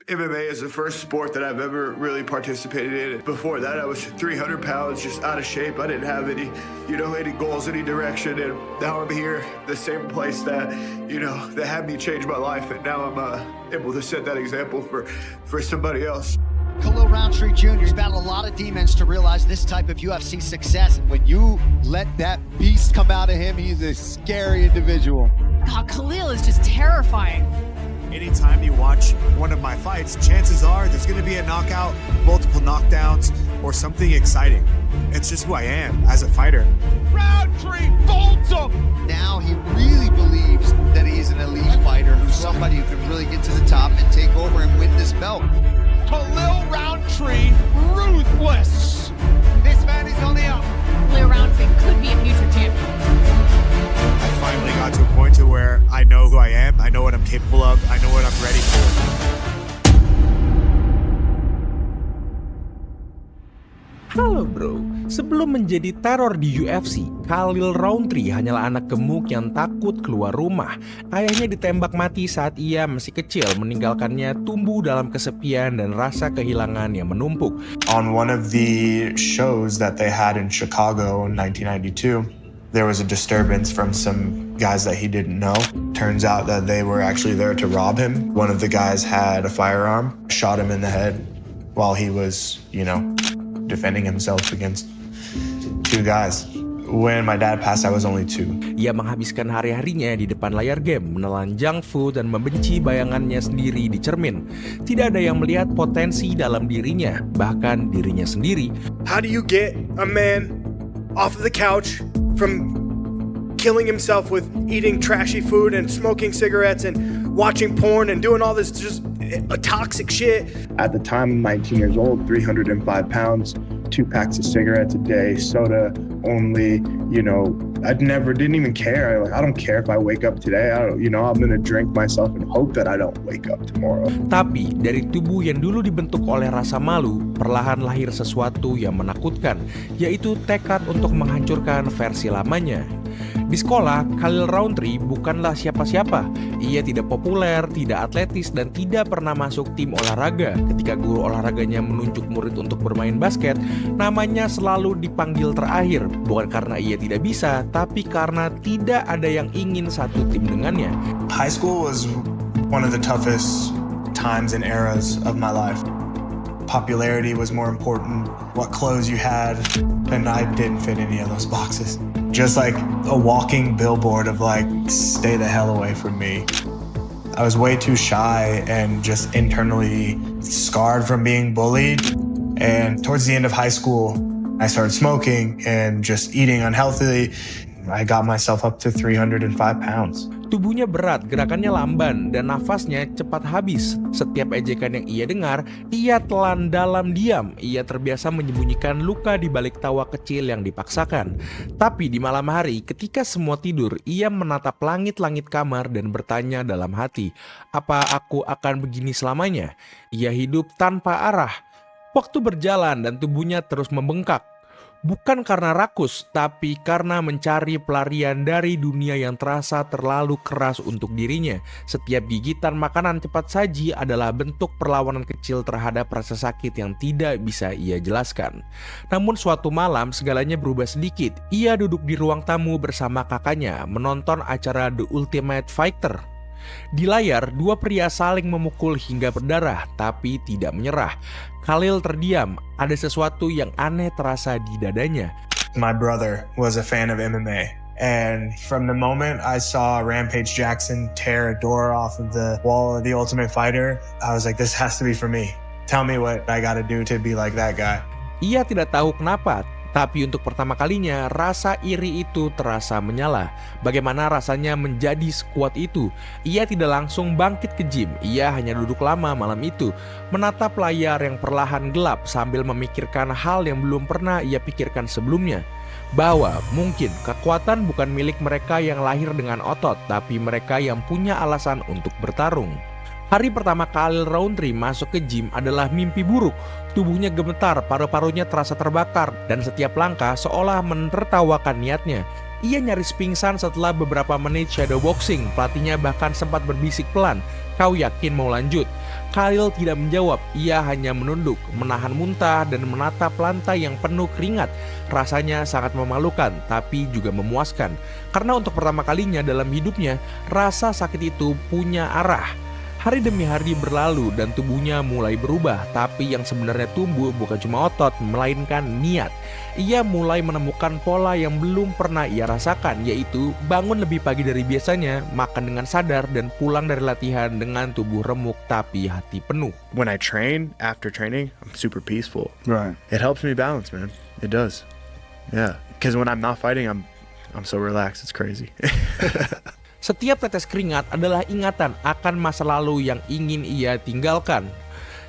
MMA is the first sport that I've ever really participated in. Before that, I was 300 pounds, just out of shape. I didn't have any, any goals, any direction. And now I'm here, the same place that, that had me change my life. And now I'm able to set that example for somebody else. Khalil Roundtree Jr. has battled a lot of demons to realize this type of UFC success. When you let that beast come out of him, he's a scary individual. God, Khalil is just terrifying. Anytime you watch one of my fights, chances are there's going to be a knockout, multiple knockdowns, or something exciting. It's just who I am as a fighter. Roundtree folds him! Now he really believes that he's an elite fighter, who's somebody who can really get to the top and take over and win this belt. Khalil Roundtree, ruthless! This man is on the up. Khalil Roundtree could be a future champion. I finally got to a point to where I know who I am, I know what I'm capable of, I know what I'm ready for. Halo bro, sebelum menjadi teror di UFC, Khalil Roundtree hanyalah anak gemuk yang takut keluar rumah. Ayahnya ditembak mati saat ia masih kecil, meninggalkannya tumbuh dalam kesepian dan rasa kehilangan yang menumpuk. On one of the shows that they had in Chicago in 1992, there was a disturbance from some guys that he didn't know. Turns out that they were actually there to rob him. One of the guys had a firearm, shot him in the head while he was, defending himself against two guys. When my dad passed, I was only 2. Ia menghabiskan hari-harinya di depan layar game, menelan junk food dan membenci bayangannya sendiri di cermin. Tidak ada yang melihat potensi dalam dirinya, bahkan dirinya sendiri. How do you get a man off of the couch from killing himself with eating trashy food and smoking cigarettes and watching porn and doing all this just toxic shit? At the time, I'm 19 years old, 305 pounds, 2 packs of cigarettes a day, soda only, I didn't even care. I don't care if I wake up today. I'm going to drink myself and hope that I don't wake up tomorrow. Tapi dari tubuh yang dulu dibentuk oleh rasa malu, perlahan lahir sesuatu yang menakutkan, yaitu tekad untuk menghancurkan versi lamanya. Di sekolah, Khalil Roundtree bukanlah siapa-siapa. Ia tidak populer, tidak atletis, dan tidak pernah masuk tim olahraga. Ketika guru olahraganya menunjuk murid untuk bermain basket, namanya selalu dipanggil terakhir. Bukan karena ia tidak bisa, tapi karena tidak ada yang ingin satu tim dengannya. High school was one of the toughest times and eras of my life. Popularity was more important, what clothes you had, and I didn't fit any of those boxes. Just like a walking billboard of stay the hell away from me. I was way too shy and just internally scarred from being bullied. And towards the end of high school, I started smoking and just eating unhealthily. I got myself up to 305 pounds. Tubuhnya berat, gerakannya lamban, dan nafasnya cepat habis. Setiap ejekan yang ia dengar, ia telan dalam diam. Ia terbiasa menyembunyikan luka di balik tawa kecil yang dipaksakan. Tapi di malam hari, ketika semua tidur, ia menatap langit-langit kamar dan bertanya dalam hati, apa aku akan begini selamanya? Ia hidup tanpa arah. Waktu berjalan dan tubuhnya terus membengkak. Bukan karena rakus, tapi karena mencari pelarian dari dunia yang terasa terlalu keras untuk dirinya. Setiap gigitan makanan cepat saji adalah bentuk perlawanan kecil terhadap rasa sakit yang tidak bisa ia jelaskan. Namun suatu malam segalanya berubah sedikit. Ia duduk di ruang tamu bersama kakaknya, menonton acara The Ultimate Fighter. Di layar, dua pria saling memukul hingga berdarah, tapi tidak menyerah. Khalil terdiam, ada sesuatu yang aneh terasa di dadanya. My brother was a fan of MMA. And from the moment I saw Rampage Jackson tear a door off of the wall of The Ultimate Fighter, I was like, this has to be for me. Tell me what I gotta do to be like that guy. Ia tidak tahu kenapa, tapi untuk pertama kalinya rasa iri itu terasa menyala. Bagaimana rasanya menjadi sekuat itu? Ia tidak langsung bangkit ke gym. Ia hanya duduk lama malam itu, menatap layar yang perlahan gelap sambil memikirkan hal yang belum pernah ia pikirkan sebelumnya. Bahwa mungkin kekuatan bukan milik mereka yang lahir dengan otot, tapi mereka yang punya alasan untuk bertarung. Hari pertama Khalil Roundtree masuk ke gym adalah mimpi buruk. Tubuhnya gemetar, paru-parunya terasa terbakar, dan setiap langkah seolah menertawakan niatnya. Ia nyaris pingsan setelah beberapa menit shadow boxing. Pelatihnya bahkan sempat berbisik pelan, "Kau yakin mau lanjut?" Khalil tidak menjawab, ia hanya menunduk, menahan muntah dan menatap lantai yang penuh keringat. Rasanya sangat memalukan, tapi juga memuaskan. Karena untuk pertama kalinya dalam hidupnya, rasa sakit itu punya arah. Hari demi hari berlalu dan tubuhnya mulai berubah, tapi yang sebenarnya tumbuh bukan cuma otot, melainkan niat. Ia mulai menemukan pola yang belum pernah ia rasakan, yaitu bangun lebih pagi dari biasanya, makan dengan sadar, dan pulang dari latihan dengan tubuh remuk tapi hati penuh. When I train, after training, I'm super peaceful. Right. It helps me balance, man. It does. Yeah, because when I'm not fighting, I'm so relaxed. It's crazy. Setiap tetes keringat adalah ingatan akan masa lalu yang ingin ia tinggalkan.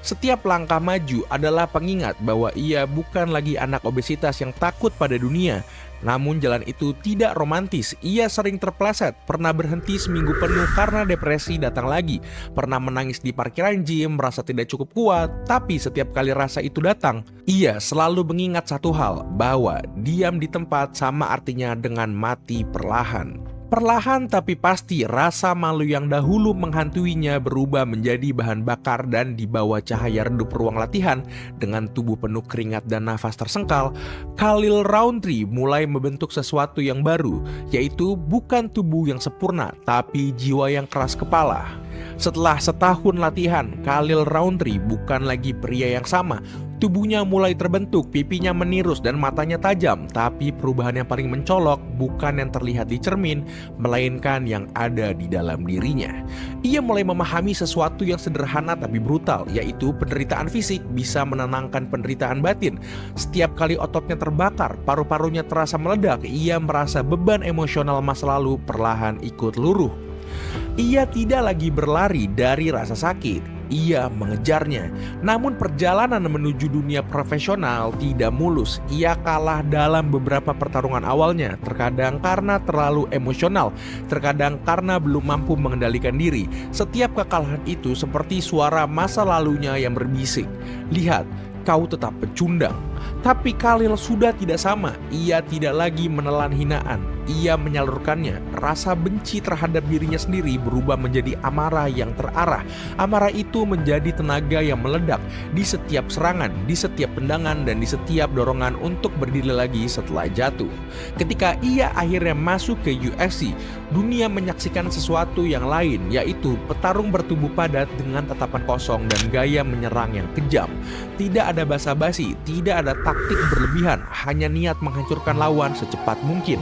Setiap langkah maju adalah pengingat bahwa ia bukan lagi anak obesitas yang takut pada dunia. Namun jalan itu tidak romantis, ia sering terpleset, pernah berhenti seminggu penuh karena depresi datang lagi, pernah menangis di parkiran gym, merasa tidak cukup kuat, tapi setiap kali rasa itu datang, ia selalu mengingat satu hal, bahwa diam di tempat sama artinya dengan mati perlahan. Perlahan tapi pasti rasa malu yang dahulu menghantuinya berubah menjadi bahan bakar dan dibawa cahaya redup ruang latihan dengan tubuh penuh keringat dan nafas tersengkal. Khalil Rountree mulai membentuk sesuatu yang baru, yaitu bukan tubuh yang sempurna tapi jiwa yang keras kepala. Setelah setahun latihan, Khalil Rountree bukan lagi pria yang sama. Tubuhnya mulai terbentuk, pipinya menirus dan matanya tajam. Tapi perubahan yang paling mencolok bukan yang terlihat di cermin, melainkan yang ada di dalam dirinya. Ia mulai memahami sesuatu yang sederhana tapi brutal, yaitu penderitaan fisik bisa menenangkan penderitaan batin. Setiap kali ototnya terbakar, paru-parunya terasa meledak, ia merasa beban emosional masa lalu perlahan ikut luruh. Ia tidak lagi berlari dari rasa sakit, ia mengejarnya. Namun perjalanan menuju dunia profesional tidak mulus. Ia kalah dalam beberapa pertarungan awalnya, terkadang karena terlalu emosional, terkadang karena belum mampu mengendalikan diri. Setiap kekalahan itu seperti suara masa lalunya yang berbisik, "Lihat, kau tetap pecundang." Tapi Khalil sudah tidak sama, ia tidak lagi menelan hinaan, ia menyalurkannya. Rasa benci terhadap dirinya sendiri berubah menjadi amarah yang terarah. Amarah itu menjadi tenaga yang meledak di setiap serangan, di setiap tendangan, dan di setiap dorongan untuk berdiri lagi setelah jatuh. Ketika ia akhirnya masuk ke UFC, dunia menyaksikan sesuatu yang lain, yaitu petarung bertubuh padat dengan tatapan kosong dan gaya menyerang yang kejam. Tidak ada basa-basi, tidak ada taktik berlebihan, hanya niat menghancurkan lawan secepat mungkin.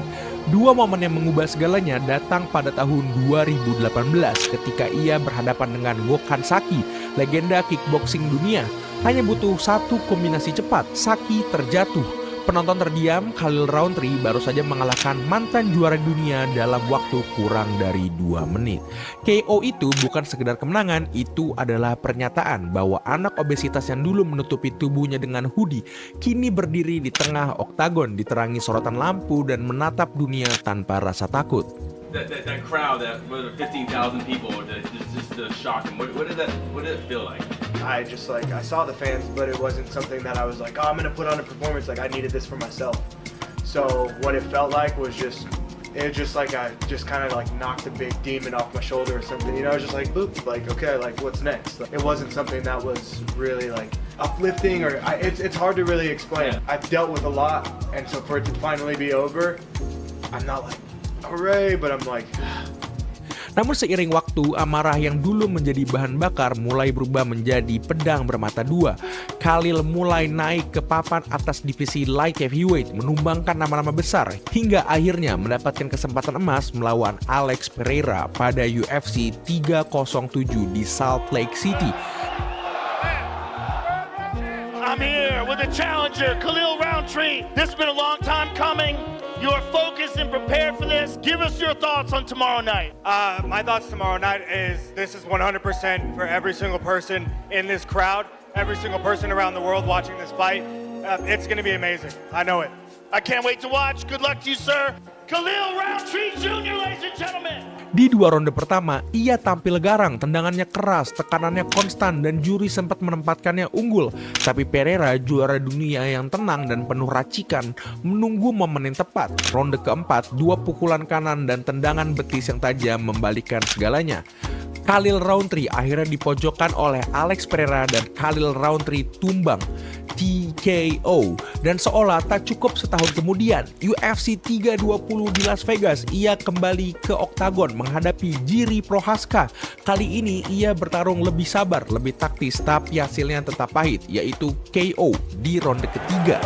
Dua momen yang mengubah segalanya datang pada tahun 2018 ketika ia berhadapan dengan Gokhan Saki, legenda kickboxing dunia. Hanya butuh satu kombinasi cepat, Saki terjatuh. Penonton terdiam, Khalil Rountree baru saja mengalahkan mantan juara dunia dalam waktu kurang dari 2 menit. KO itu bukan sekedar kemenangan, itu adalah pernyataan bahwa anak obesitas yang dulu menutupi tubuhnya dengan hoodie kini berdiri di tengah oktagon diterangi sorotan lampu dan menatap dunia tanpa rasa takut. That crowd, that 15,000 people, just the shock. And what did it feel like? I saw the fans, but it wasn't something that I was like, oh, I'm gonna put on a performance. Like, I needed this for myself. So what it felt like was I just kind of like knocked a big demon off my shoulder or something. You know, I was just like, boop, like, okay, like, what's next? Like, it wasn't something that was really like uplifting it's hard to really explain. Yeah. I've dealt with a lot, and so for it to finally be over, I'm not like, hooray, but I'm like... Namun seiring waktu, amarah yang dulu menjadi bahan bakar mulai berubah menjadi pedang bermata dua. Khalil mulai naik ke papan atas divisi light heavyweight, menumbangkan nama-nama besar, hingga akhirnya mendapatkan kesempatan emas melawan Alex Pereira pada UFC 307 di Salt Lake City. I'm here with a challenger, Khalil Rountree. This has been a long time coming. You're focused and prepared for this. Give us your thoughts on tomorrow night. My thoughts tomorrow night is this is 100% for every single person in this crowd, every single person around the world watching this fight. It's going to be amazing. I know it. I can't wait to watch. Good luck to you, sir. Khalil Rountree Jr., ladies and gentlemen. Di 2 ronde pertama, ia tampil garang, tendangannya keras, tekanannya konstan, dan juri sempat menempatkannya unggul. Tapi Pereira, juara dunia yang tenang dan penuh racikan, menunggu momen yang tepat. Ronde keempat, 2 pukulan kanan dan tendangan betis yang tajam membalikkan segalanya. Khalil Rountree akhirnya dipojokkan oleh Alex Pereira dan Khalil Rountree tumbang TKO. Dan seolah tak cukup setahun kemudian, UFC 320 di Las Vegas, ia kembali ke oktagon menghadapi Jiri Prochazka. Kali ini ia bertarung lebih sabar, lebih taktis, tapi hasilnya tetap pahit, yaitu KO di ronde ketiga.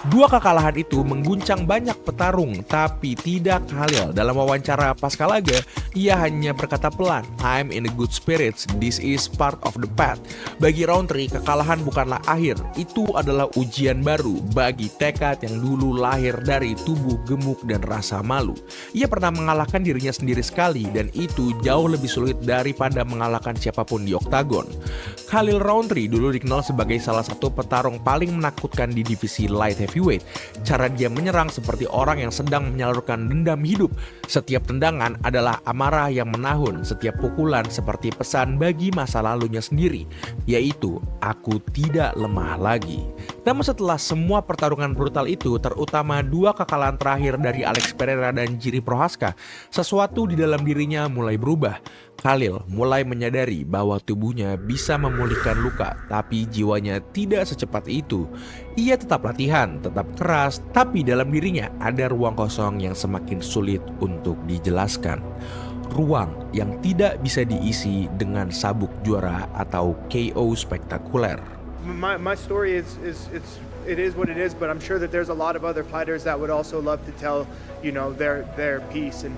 Dua kekalahan itu mengguncang banyak petarung, tapi tidak Khalil. Dalam wawancara pasca laga, ia hanya berkata pelan, "I'm in a good spirits, this is part of the path." Bagi Rountree, kekalahan bukanlah akhir, itu adalah ujian baru bagi tekad yang dulu lahir dari tubuh gemuk dan rasa malu. Ia pernah mengalahkan dirinya sendiri sekali, dan itu jauh lebih sulit daripada mengalahkan siapapun di oktagon. Khalil Rountree dulu dikenal sebagai salah satu petarung paling menakutkan di divisi light heavyweight. Cara dia menyerang seperti orang yang sedang menyalurkan dendam hidup. Setiap tendangan adalah amarah yang menahun, setiap pukulan seperti pesan bagi masa lalunya sendiri, yaitu "aku tidak lemah lagi". Namun setelah semua pertarungan brutal itu, terutama dua kekalahan terakhir dari Alex Pereira dan Jiri Prochazka, sesuatu di dalam dirinya mulai berubah. Khalil mulai menyadari bahwa tubuhnya bisa memulihkan luka, tapi jiwanya tidak secepat itu. Ia tetap latihan, tetap keras, tapi dalam dirinya ada ruang kosong yang semakin sulit untuk dijelaskan. Ruang yang tidak bisa diisi dengan sabuk juara atau KO spektakuler. My story is what it is, but I'm sure that there's a lot of other fighters that would also love to tell, their piece. And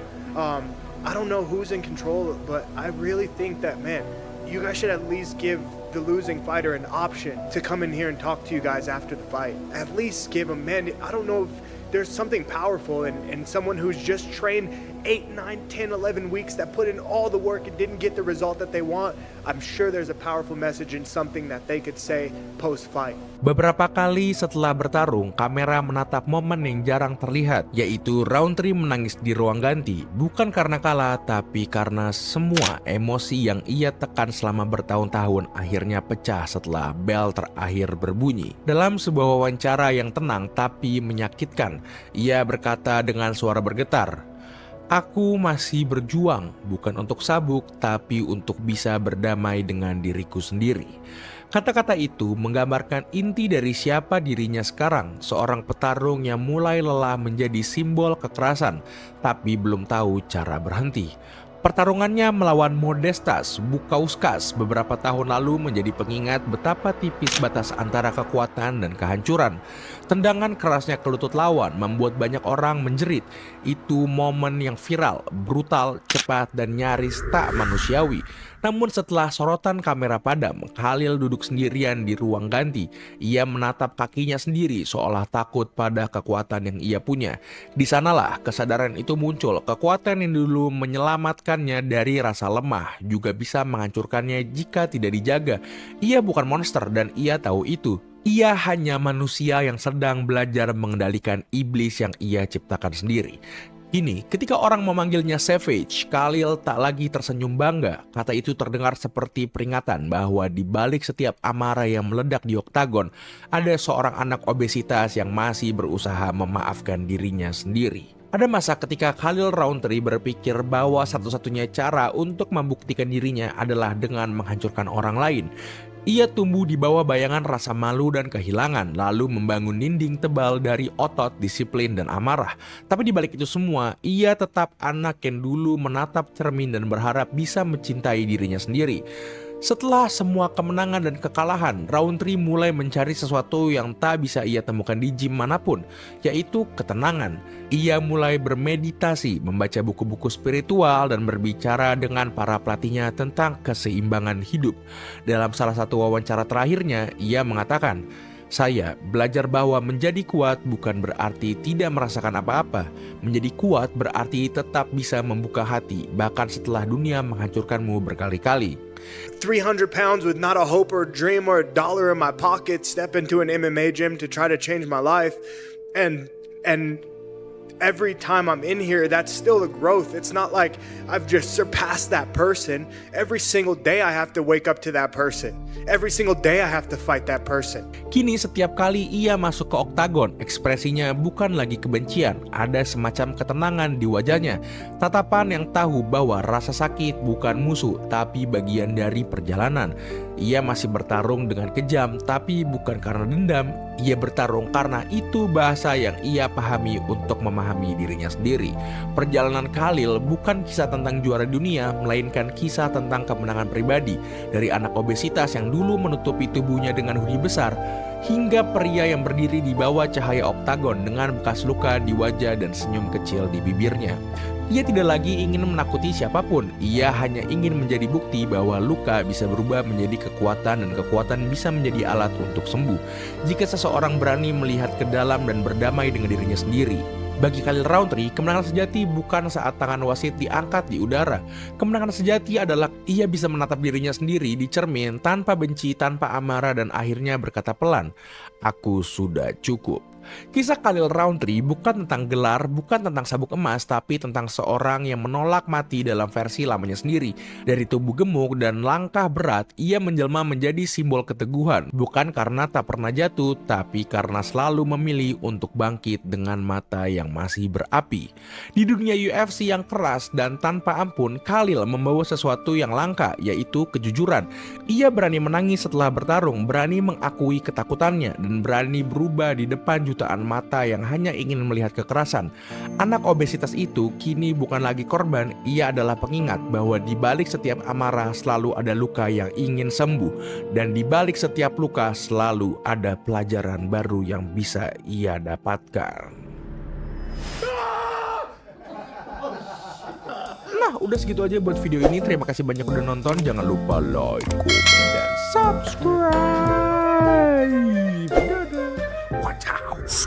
I don't know who's in control, but I really think that, man, you guys should at least give the losing fighter an option to come in here and talk to you guys after the fight. At least give him, man, I don't know if there's something powerful in someone who's just trained 8, 9, 10, 11 weeks, that put in all the work and didn't get the result that they want. I'm sure there's a powerful message in something that they could say post-fight. Beberapa kali setelah bertarung, kamera menatap momen yang jarang terlihat, yaitu Rountree menangis di ruang ganti, bukan karena kalah, tapi karena semua emosi yang ia tekan selama bertahun-tahun akhirnya pecah setelah bel terakhir berbunyi. Dalam sebuah wawancara yang tenang tapi menyakitkan, ia berkata dengan suara bergetar, "Aku masih berjuang, bukan untuk sabuk, tapi untuk bisa berdamai dengan diriku sendiri." Kata-kata itu menggambarkan inti dari siapa dirinya sekarang, seorang petarung yang mulai lelah menjadi simbol kekerasan, tapi belum tahu cara berhenti. Pertarungannya melawan Modestas Bukauskas beberapa tahun lalu menjadi pengingat betapa tipis batas antara kekuatan dan kehancuran. Tendangan kerasnya ke lutut lawan membuat banyak orang menjerit. Itu momen yang viral, brutal, cepat, dan nyaris tak manusiawi. Namun setelah sorotan kamera padam, Khalil duduk sendirian di ruang ganti. Ia menatap kakinya sendiri seolah takut pada kekuatan yang ia punya. Di sanalah kesadaran itu muncul. Kekuatan yang dulu menyelamatkannya dari rasa lemah juga bisa menghancurkannya jika tidak dijaga. Ia bukan monster dan ia tahu itu. Ia hanya manusia yang sedang belajar mengendalikan iblis yang ia ciptakan sendiri. Kini, ketika orang memanggilnya Savage, Khalil tak lagi tersenyum bangga. Kata itu terdengar seperti peringatan bahwa di balik setiap amarah yang meledak di oktagon, ada seorang anak obesitas yang masih berusaha memaafkan dirinya sendiri. Ada masa ketika Khalil Rountree berpikir bahwa satu-satunya cara untuk membuktikan dirinya adalah dengan menghancurkan orang lain. Ia tumbuh di bawah bayangan rasa malu dan kehilangan, lalu membangun dinding tebal dari otot, disiplin, dan amarah. Tapi di balik itu semua, ia tetap anak yang dulu menatap cermin dan berharap bisa mencintai dirinya sendiri. Setelah semua kemenangan dan kekalahan, Rountree mulai mencari sesuatu yang tak bisa ia temukan di gym manapun, yaitu ketenangan. Ia mulai bermeditasi, membaca buku-buku spiritual, dan berbicara dengan para pelatihnya tentang keseimbangan hidup. Dalam salah satu wawancara terakhirnya, ia mengatakan, "Saya belajar bahwa menjadi kuat bukan berarti tidak merasakan apa-apa. Menjadi kuat berarti tetap bisa membuka hati, bahkan setelah dunia menghancurkanmu berkali-kali." 300 pounds with not a hope or a dream or a dollar in my pocket, step into an MMA gym to try to change my life. And every time I'm in here, that's still the growth. It's not like I've just surpassed that person. Every single day I have to wake up to that person. Every single day I have to fight that person. Kini setiap kali ia masuk ke oktagon, ekspresinya bukan lagi kebencian, ada semacam ketenangan di wajahnya. Tatapan yang tahu bahwa rasa sakit bukan musuh, tapi bagian dari perjalanan. Ia masih bertarung dengan kejam, tapi bukan karena dendam. Ia bertarung karena itu bahasa yang ia pahami untuk memahami dirinya sendiri. Perjalanan Khalil bukan kisah tentang juara dunia, melainkan kisah tentang kemenangan pribadi. Dari anak obesitas yang dulu menutupi tubuhnya dengan hoodie besar, hingga pria yang berdiri di bawah cahaya oktagon dengan bekas luka di wajah dan senyum kecil di bibirnya. Ia tidak lagi ingin menakuti siapapun, ia hanya ingin menjadi bukti bahwa luka bisa berubah menjadi kekuatan dan kekuatan bisa menjadi alat untuk sembuh. Jika seseorang berani melihat ke dalam dan berdamai dengan dirinya sendiri. Bagi Khalil Rountree, kemenangan sejati bukan saat tangan wasit diangkat di udara. Kemenangan sejati adalah ia bisa menatap dirinya sendiri di cermin tanpa benci, tanpa amarah dan akhirnya berkata pelan, "Aku sudah cukup." Kisah Khalil Rountree bukan tentang gelar, bukan tentang sabuk emas, tapi tentang seorang yang menolak mati dalam versi lamanya sendiri. Dari tubuh gemuk dan langkah berat, ia menjelma menjadi simbol keteguhan, bukan karena tak pernah jatuh, tapi karena selalu memilih untuk bangkit dengan mata yang masih berapi. Di dunia UFC yang keras dan tanpa ampun, Khalil membawa sesuatu yang langka, yaitu kejujuran. Ia berani menangis setelah bertarung, berani mengakui ketakutannya, dan berani berubah di depan jutaan mata yang hanya ingin melihat kekerasan. Anak obesitas itu kini bukan lagi korban, ia adalah pengingat bahwa di balik setiap amarah selalu ada luka yang ingin sembuh, dan di balik setiap luka selalu ada pelajaran baru yang bisa ia dapatkan. Nah, udah segitu aja buat video ini. Terima kasih banyak udah nonton. Jangan lupa like, comment, dan subscribe. Dadah. Watch out. Is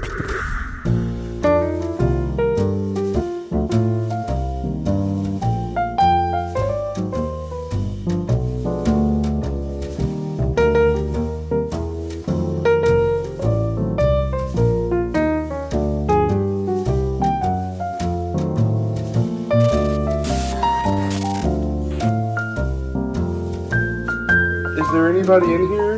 there anybody in here?